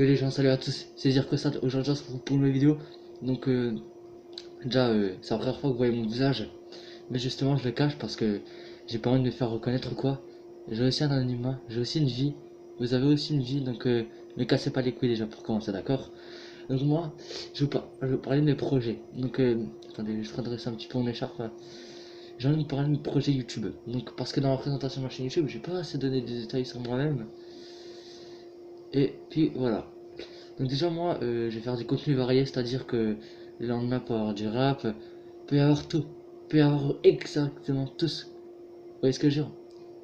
Yo les gens, salut à tous, c'est dire que ça, aujourd'hui on se retrouve pour une nouvelle vidéo. Donc déjà c'est la première fois que vous voyez mon visage. Mais justement je le cache parce que j'ai pas envie de me faire reconnaître ou quoi. J'ai aussi un anonymat, j'ai aussi une vie. Vous avez aussi une vie, donc ne cassez pas les couilles déjà pour commencer, d'accord? Donc moi, je vais vous parler de mes projets. Donc attendez, je redresse un petit peu mon écharpe là. J'ai envie de vous parler de mes projets YouTube. Donc parce que dans la présentation de ma chaîne YouTube, j'ai pas assez donné de détails sur moi-même. Et puis voilà. Donc déjà moi je vais faire du contenu varié, c'est-à-dire que le lendemain peut y avoir du rap, peut y avoir tout, peut y avoir exactement tout ce. Vous voyez ce que je veux dire?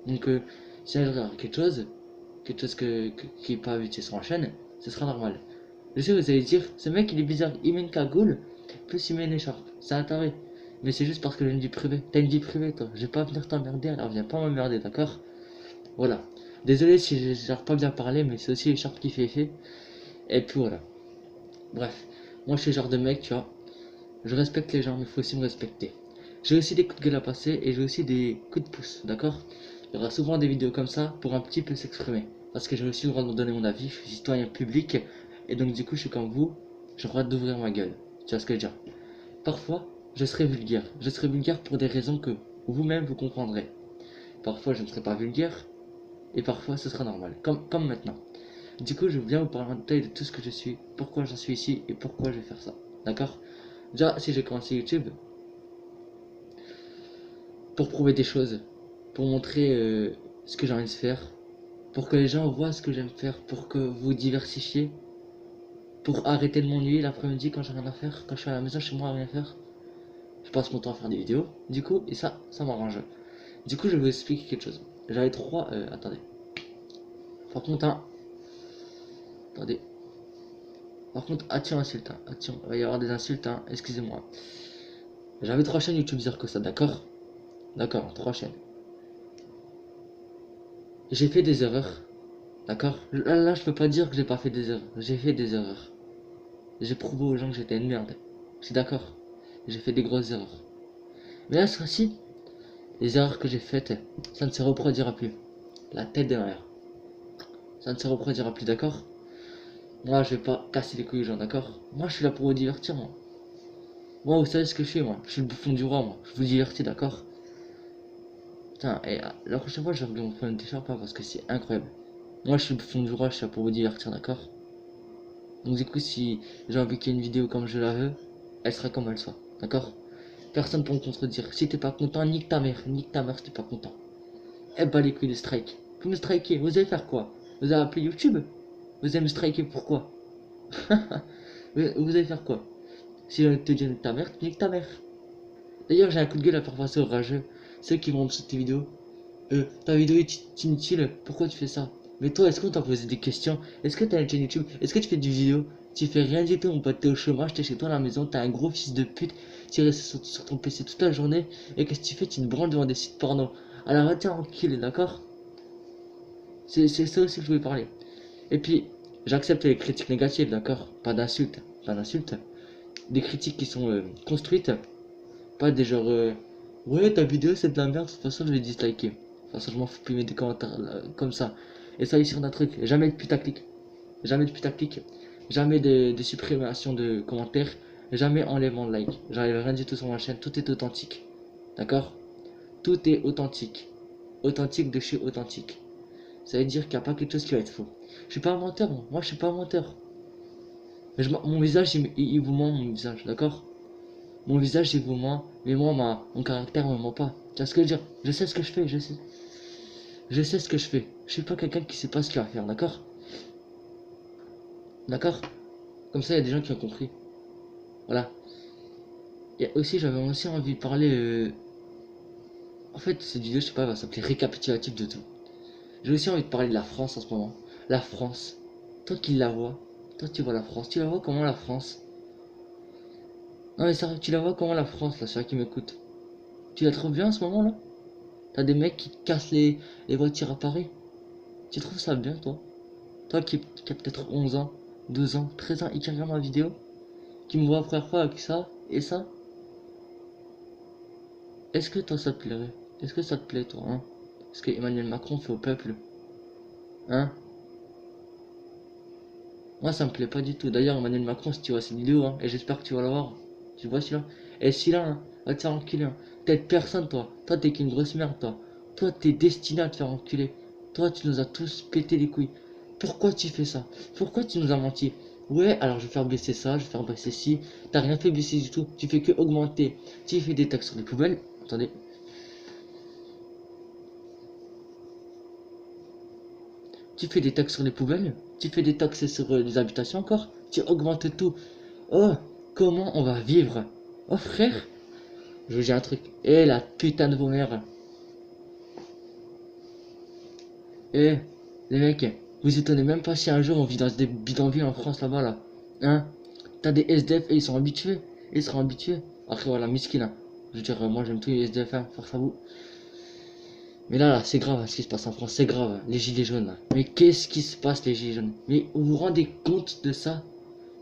Donc si elle regarde quelque chose qui est pas habitué sur la chaîne, ce sera normal. Je sais vous allez dire, ce mec il est bizarre, il met une cagoule, plus il met une écharpe, c'est un taré. Mais c'est juste parce que j'ai une vie privée. T'as une vie privée toi, je vais pas venir t'emmerder, alors viens pas m'emmerder, d'accord? Voilà. Désolé si j'arrive pas bien parler, mais c'est aussi l'écharpe qui fait effet. Et puis voilà. Bref, moi je suis le genre de mec, tu vois, je respecte les gens, mais il faut aussi me respecter. J'ai aussi des coups de gueule à passer et j'ai aussi des coups de pouce, d'accord? Il y aura souvent des vidéos comme ça pour un petit peu s'exprimer. Parce que j'ai aussi le droit de me donner mon avis, je suis citoyen public, et donc du coup je suis comme vous, j'ai le droit d'ouvrir ma gueule. Tu vois ce que je veux dire? Parfois, je serai vulgaire pour des raisons que vous-même vous comprendrez. Parfois je ne serai pas vulgaire, et parfois ce sera normal, comme maintenant. Du coup, je viens vous parler en détail de tout ce que je suis, pourquoi j'en suis ici et pourquoi je vais faire ça. D'accord? Déjà, si j'ai commencé YouTube, pour prouver des choses, pour montrer ce que j'ai envie de faire, pour que les gens voient ce que j'aime faire, pour que vous diversifiez, pour arrêter de m'ennuyer l'après-midi quand j'ai rien à faire, quand je suis à la maison chez moi à rien faire. Je passe mon temps à faire des vidéos, du coup, et ça m'arrange. Du coup, je vais vous expliquer quelque chose. J'avais trois. Attendez. Par contre, hein, attendez. Par contre, attention insulte, hein. Attention, il va y avoir des insultes, hein. Excusez-moi. J'avais trois chaînes YouTube dire que ça, d'accord? D'accord, trois chaînes. J'ai fait des erreurs, d'accord? Là, je peux pas dire que j'ai pas fait des erreurs. J'ai fait des erreurs. J'ai prouvé aux gens que j'étais une merde. Je suis d'accord. J'ai fait des grosses erreurs. Mais là, ce fois-ci, les erreurs que j'ai faites, ça ne se reproduira plus. La tête de ma mère. Ça ne se reproduira plus, d'accord? Moi, je vais pas casser les couilles aux gens, d'accord? Moi, je suis là pour vous divertir, moi. Moi, vous savez ce que je fais, moi. Je suis le bouffon du roi, moi. Je vous divertis, d'accord? Putain, et la prochaine fois, je vais regarder mon phone d'écharpe parce que c'est incroyable. Moi, je suis le bouffon du roi, je suis là pour vous divertir, d'accord? Donc du coup, si j'ai envie qu'il y ait une vidéo comme je la veux, elle sera comme elle soit. D'accord? Personne pour me contredire. Si t'es pas content, nique ta mère si t'es pas content. Eh bah les couilles de strike. Vous me strikez, vous allez faire quoi? Vous allez appeler YouTube? Vous allez me striker pourquoi? Vous allez faire quoi? Si j'ai envie de te dire nique ta mère, nique ta mère. D'ailleurs, j'ai un coup de gueule à faire passer aux rageux. Ceux qui vont me tes vidéos. Ta vidéo est inutile, pourquoi tu fais ça? Mais toi, est-ce qu'on t'a posé des questions? Est-ce que t'as une chaîne YouTube? Est-ce que tu fais du vidéo? Tu fais rien du tout, mon pote, t'es au chômage, t'es chez toi à la maison, t'es un gros fils de pute, tu restes sur ton PC toute la journée, et qu'est-ce que tu fais? Tu te branles devant des sites porno. Alors retiens tranquille, d'accord? C'est ça aussi que je voulais parler. Et puis, j'accepte les critiques négatives, d'accord? Pas d'insultes, pas d'insultes. Des critiques qui sont construites, pas des genre ouais ta vidéo c'est de la merde, de toute façon je vais disliker. De toute façon je m'en fous plus mettre des commentaires comme ça. Et ça ici on a un truc, jamais de putaclic. Jamais de putaclic. Jamais de suppression de commentaires. Jamais enlèvement de like. J'arrive rien du tout sur ma chaîne, tout est authentique. D'accord? Tout est authentique. Authentique de chez authentique. Ça veut dire qu'il n'y a pas quelque chose qui va être faux. Je suis pas un menteur, moi je suis pas un menteur. Mais mon visage il vous ment mon visage, d'accord? Mon visage il vous ment, mais moi mon caractère me ment pas. Tu vois ce que je veux dire? Je sais ce que je fais, je sais. Je sais ce que je fais. Je suis pas quelqu'un qui sait pas ce qu'il va faire, d'accord? D'accord? Comme ça, il y a des gens qui ont compris. Voilà. Et aussi, j'avais aussi envie de parler. En fait, cette vidéo, je sais pas, elle va s'appeler récapitulatif de tout. J'ai aussi envie de parler de la France en ce moment. La France. Toi qui la vois. Toi, tu vois la France. Tu la vois comment la France? Non, mais sérieux, tu la vois comment la France, là, celui qui m'écoute? Tu la trouves bien en ce moment, là? T'as des mecs qui cassent les voitures à Paris. Tu trouves ça bien, toi? Toi qui a peut-être 11 ans, 12 ans, 13 ans et qui regarde ma vidéo, qui me voit la première fois avec ça et ça, est-ce que toi ça te plairait? Est-ce que ça te plaît toi, hein? Ce que Emmanuel Macron fait au peuple, hein? Moi, ça me plaît pas du tout. D'ailleurs, Emmanuel Macron, si tu vois cette vidéo, hein, et j'espère que tu vas la voir. Tu vois celui-là? Et celui-là, hein, va te faire enculer. Hein. T'aides personne, toi. Toi, t'es qu'une grosse merde, toi. Toi, t'es destiné à te faire enculer. Toi, tu nous as tous pété les couilles. Pourquoi tu fais ça? Pourquoi tu nous as menti? Ouais, alors je vais faire baisser ça, je vais faire baisser ci. T'as rien fait baisser du tout. Tu fais que augmenter. Tu fais des taxes sur les poubelles. Attendez. Tu fais des taxes sur les poubelles. Tu fais des taxes sur les habitations encore. Tu augmentes tout. Oh, comment on va vivre? Oh frère, je vous dis un truc. Eh la putain de vos mères. Eh, les mecs, vous étonnez même pas si un jour on vit dans des bidonvilles en France là-bas là. Hein? T'as des SDF et ils sont habitués. Ils seront habitués. Après voilà, miskin hein. Je veux dire, moi j'aime tous les SDF, hein, force à vous. Mais là, c'est grave hein, ce qui se passe en France, c'est grave, hein, les gilets jaunes là. Mais qu'est-ce qui se passe les gilets jaunes? Mais vous vous rendez compte de ça?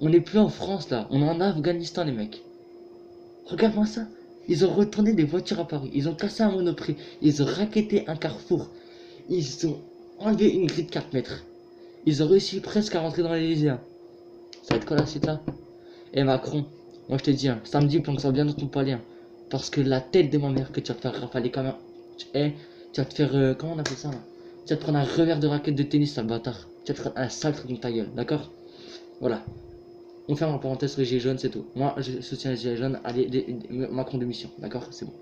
On n'est plus en France là, on est en Afghanistan les mecs. Regarde-moi ça. Ils ont retourné des voitures à Paris, ils ont cassé un Monoprix, ils ont racketté un Carrefour, ils ont enlevé une grille de 4 mètres. Ils ont réussi presque à rentrer dans l'Élysée. Hein. Ça va être quoi la suite là? Et Macron, moi je te dis, hein, samedi planque ça bien dans ton palais. Hein, parce que la tête de ma mère que tu vas te faire rafaler comme un... tu vas te faire... comment on appelle ça là? Tu vas te prendre un revers de raquette de tennis, sale bâtard. Tu vas te prendre un sale truc dans ta gueule, d'accord? Voilà. On ferme la parenthèse sur les gilets jaunes, c'est tout. Moi, je soutiens les gilets jaunes. Allez, Macron de mission, d'accord? C'est bon.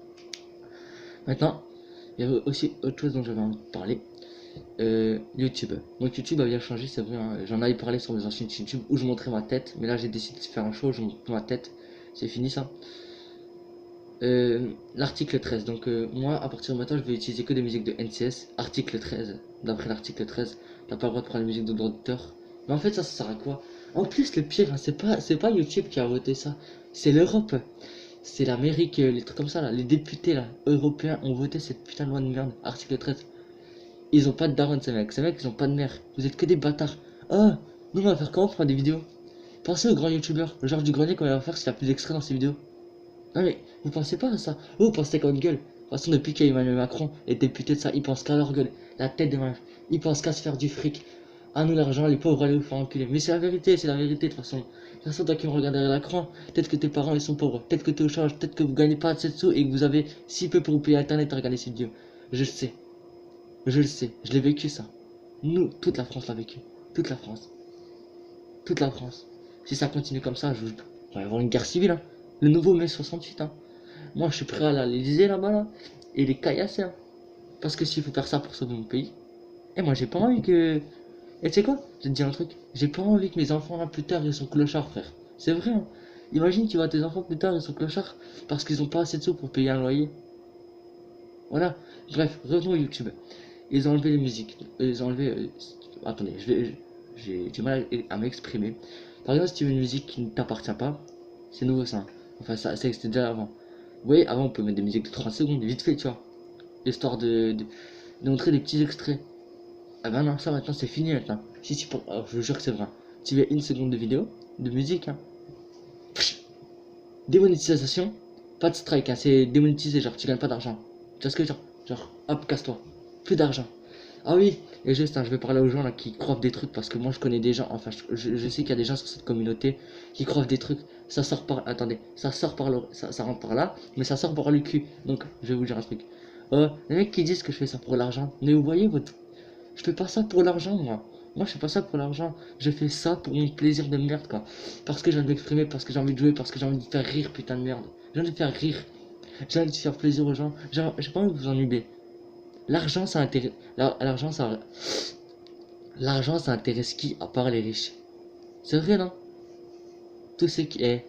Maintenant, il y avait aussi autre chose dont j'avais envie de parler. YouTube. Donc YouTube a bien changé, c'est vrai. Hein. J'en avais parlé sur mes anciennes YouTube où je montrais ma tête. Mais là, j'ai décidé de faire un show, je montre ma tête. C'est fini ça. L'article 13. Donc moi, à partir de maintenant, je vais utiliser que des musiques de NCS. Article 13. D'après l'article 13, t'as pas le droit de prendre la musique de droit d'auteur. Mais en fait, ça sert à quoi? En plus, le pire, hein, c'est pas YouTube qui a voté ça. C'est l'Europe. C'est l'Amérique, les trucs comme ça, là. Les députés, là, européens, ont voté cette putain de loi de merde. Article 13. Ils ont pas de daronne, ces mecs. Ces mecs, ils ont pas de mère. Vous êtes que des bâtards. Ah, nous, on va faire comment pour faire des vidéos? Pensez aux grands youtubeurs. Le genre du grenier qu'on va faire s'il a plus d'extraits dans ses vidéos. Non mais, vous pensez pas à ça. Vous pensez qu'à votre gueule. De toute façon, depuis qu'il y a Emmanuel Macron, les députés de ça, ils pensent qu'à leur gueule. La tête de ma... Ils pensent qu'à se faire du fric. À nous l'argent, les pauvres, allez vous faire enculer. Mais c'est la vérité, c'est la vérité de toute façon. De toute façon, toi qui me regardes derrière l'écran, peut-être que tes parents ils sont pauvres, peut-être que t'es au change, peut-être que vous gagnez pas assez de sous et que vous avez si peu pour vous payer internet à regarder ces vidéos. Je le sais. Je le sais. Je l'ai vécu ça. Nous, toute la France l'a vécu. Toute la France. Toute la France. Si ça continue comme ça, on va y avoir une guerre civile. Hein. Le nouveau mai 68. Hein. Moi, je suis prêt à aller à l'Elysée là-bas là, et les caillasser. Hein. Parce que s'il faut faire ça pour sauver mon pays. Et moi, j'ai pas envie que. Et tu sais quoi? Je vais te dire un truc. J'ai pas envie que mes enfants là plus tard ils sont clochards, frère. C'est vrai. Hein. Imagine, tu vois tes enfants plus tard ils sont clochards parce qu'ils ont pas assez de sous pour payer un loyer. Voilà. Bref, revenons au YouTube. Ils ont enlevé les musiques. Ils ont enlevé. Attendez, j'ai du mal à m'exprimer. Par exemple, si tu veux une musique qui ne t'appartient pas, c'est nouveau ça. Enfin, ça existait déjà avant. Oui, avant on peut mettre des musiques de 30 secondes, vite fait, tu vois. Histoire de montrer des petits extraits. Ah ben non, ça maintenant c'est fini maintenant. Si tu oh, je vous jure que c'est vrai. Tu veux une seconde de vidéo, de musique, hein. Démonétisation, pas de strike, hein, c'est démonétisé, genre tu gagnes pas d'argent. Tu vois ce que je veux dire? Genre, hop, casse-toi. Plus d'argent. Ah oui, et juste, hein, je vais parler aux gens là qui croient des trucs parce que moi je connais des gens, enfin je sais qu'il y a des gens sur cette communauté qui croient des trucs. Ça sort par, attendez, ça sort par le, ça rentre par là, mais ça sort par le cul. Donc je vais vous dire un truc. Les mecs qui disent que je fais ça pour l'argent, mais vous voyez votre, je fais pas ça pour l'argent moi. Moi je fais pas ça pour l'argent, je fais ça pour mon plaisir de merde quoi. Parce que j'ai envie de m'exprimer, parce que j'ai envie de jouer, parce que j'ai envie de faire rire putain de merde. J'ai envie de faire rire, j'ai envie de faire plaisir aux gens, j'ai pas envie de vous ennuyer. L'argent ça intéresse, l'argent ça intéresse qui à part les riches? C'est vrai non? Tous ceux qui est,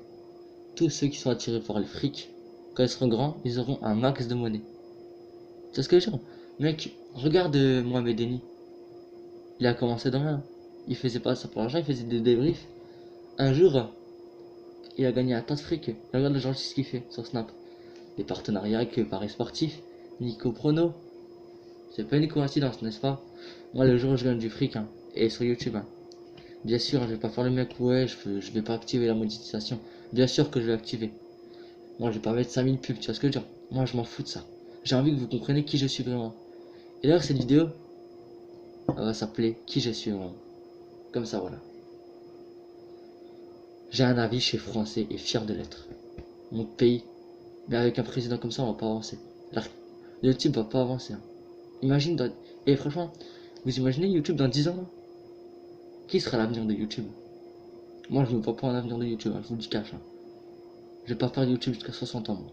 tous ceux qui sont attirés par le fric, quand ils seront grands, ils auront un max de monnaie. C'est ce que je veux dire. Mec, regarde Mohamed Eni. Il a commencé dans rien. Il faisait pas ça pour l'argent, il faisait des débriefs. Un jour, il a gagné un tas de fric. Regarde le genre ce qu'il fait sur Snap. Des partenariats avec Paris Sportif, Nico Prono. C'est pas une coïncidence, n'est-ce pas? Moi, le jour où je gagne du fric, hein, et sur YouTube, hein, bien sûr, je vais pas faire le mec, ouais, je vais pas activer la monétisation. Bien sûr que je vais activer. Moi, je vais pas mettre 5000 pubs, tu vois ce que je veux dire? Moi, je m'en fous de ça. J'ai envie que vous compreniez qui je suis vraiment. Et d'ailleurs, cette vidéo, elle va s'appeler Qui je suis vraiment. Comme ça, voilà. J'ai un avis, je suis français et fier de l'être. Mon pays, mais avec un président comme ça, on va pas avancer. Alors, YouTube va pas avancer. Hein. Imagine, et franchement, vous imaginez YouTube dans 10 ans là? Qui sera l'avenir de YouTube? Moi, je ne vois pas un avenir de YouTube, hein, je vous le dis cash. Hein. Je vais pas faire YouTube jusqu'à 60 ans, moi.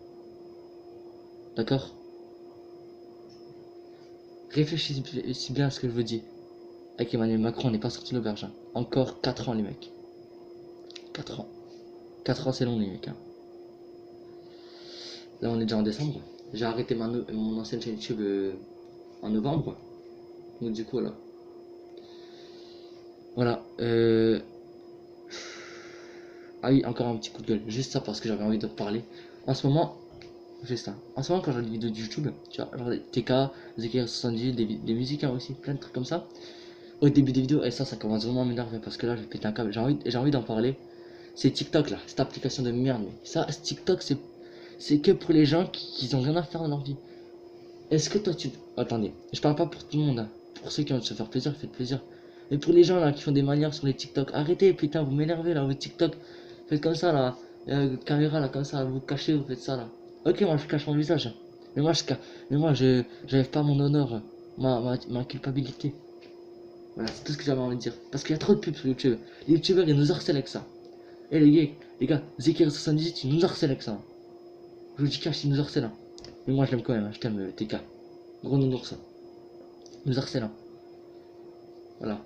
D'accord? Réfléchissez bien à ce que je vous dis. Avec Emmanuel Macron, on n'est pas sorti de l'auberge. Hein. Encore 4 ans, les mecs. 4 ans. 4 ans, c'est long, les mecs. Hein. Là, on est déjà en décembre. J'ai arrêté mon ancienne chaîne YouTube en novembre. Donc, du coup, là. Voilà. Ah oui, encore un petit coup de gueule. Juste ça parce que j'avais envie de parler. En ce moment, juste ça. En ce moment, quand je regarde des vidéos de YouTube, tu vois, genre TK, Zekir78, des musiques hein, aussi, plein de trucs comme ça. Au début des vidéos, et ça commence vraiment à m'énerver parce que là, je vais péter un câble. J'ai envie d'en parler. C'est TikTok là, cette application de merde. Mais ça, TikTok, c'est que pour les gens qui ont rien à faire dans leur vie. Est-ce que toi, tu. Attendez, je parle pas pour tout le monde. Hein. Pour ceux qui ont envie de se faire plaisir, faites plaisir. Mais pour les gens là qui font des manières sur les TikTok, arrêtez, putain, vous m'énervez là, vos TikTok. Faites comme ça là, caméra là, comme ça, vous cachez, vous faites ça là. Ok, moi je cache mon visage. Hein. Mais moi je j'enlève pas mon honneur, ma culpabilité. Voilà, c'est tout ce que j'avais envie de dire. Parce qu'il y a trop de pubs sur YouTube. Les youtubeurs ils nous harcèlent avec ça. Et les gars, Zekir78 ils nous harcèlent avec ça. Je vous dis cache, ils nous harcèlent. Hein. Mais moi je l'aime quand même, hein. Je t'aime TK. Gros nounours. Ils nous harcèlent. Hein. Voilà.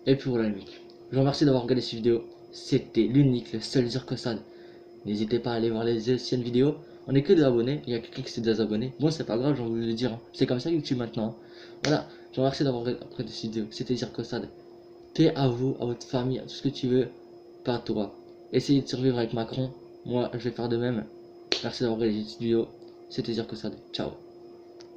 Et puis voilà les mecs. Je vous remercie d'avoir regardé cette vidéo. C'était l'unique, le seul Zircosade. N'hésitez pas à aller voir les anciennes vidéos. On est que des abonnés. Il y a quelqu'un qui s'est désabonné. Bon, c'est pas grave, j'ai envie de le dire. Hein. C'est comme ça YouTube maintenant. Hein. Voilà. Je vous remercie d'avoir regardé cette vidéo. C'était Zircosade. Paix à vous, à votre famille, à tout ce que tu veux. Pas à toi. Essayez de survivre avec Macron. Moi, je vais faire de même. Merci d'avoir regardé cette vidéo. C'était Zircosade. Ciao.